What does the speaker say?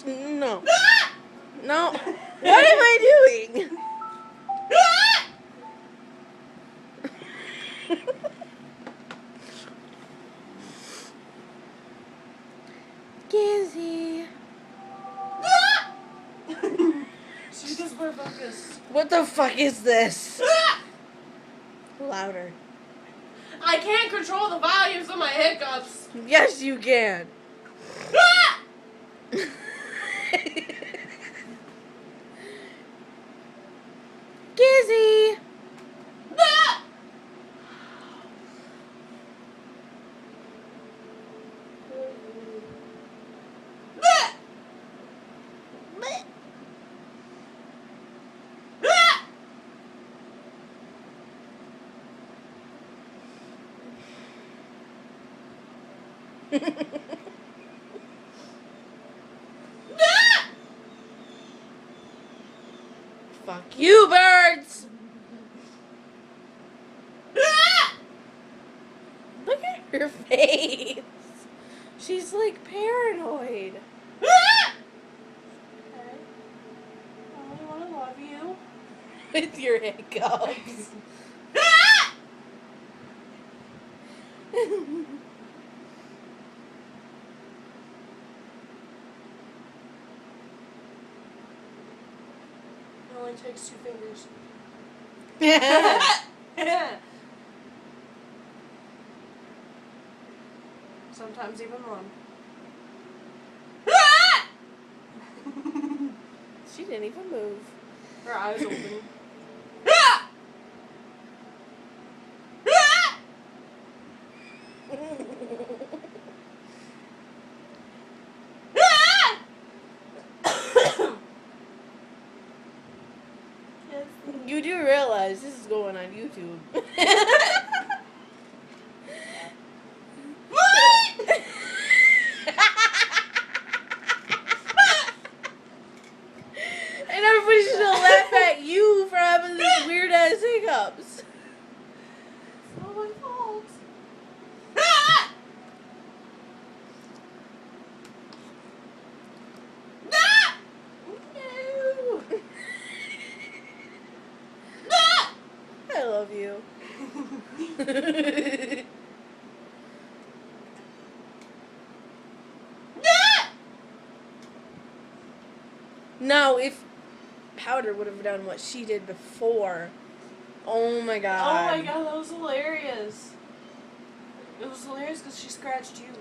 No. No. What am I doing? Gizzy. She's just more focused. What the fuck is this? Louder. I can't control the volumes of my hiccups. Yes, you can. Gizzy. Fuck you, birds! Look at her face. She's like paranoid. Okay. I want to love you. With your hiccups. It only takes 2 fingers. Sometimes even 1. She didn't even move. Her eyes open. You do realize this is going on YouTube. And everybody's gonna laugh at you for having these weird ass hiccups. It's not my fault. I love you. Now, if Powder would have done what she did before, oh my god. Oh my god, that was hilarious. It was hilarious because she scratched you.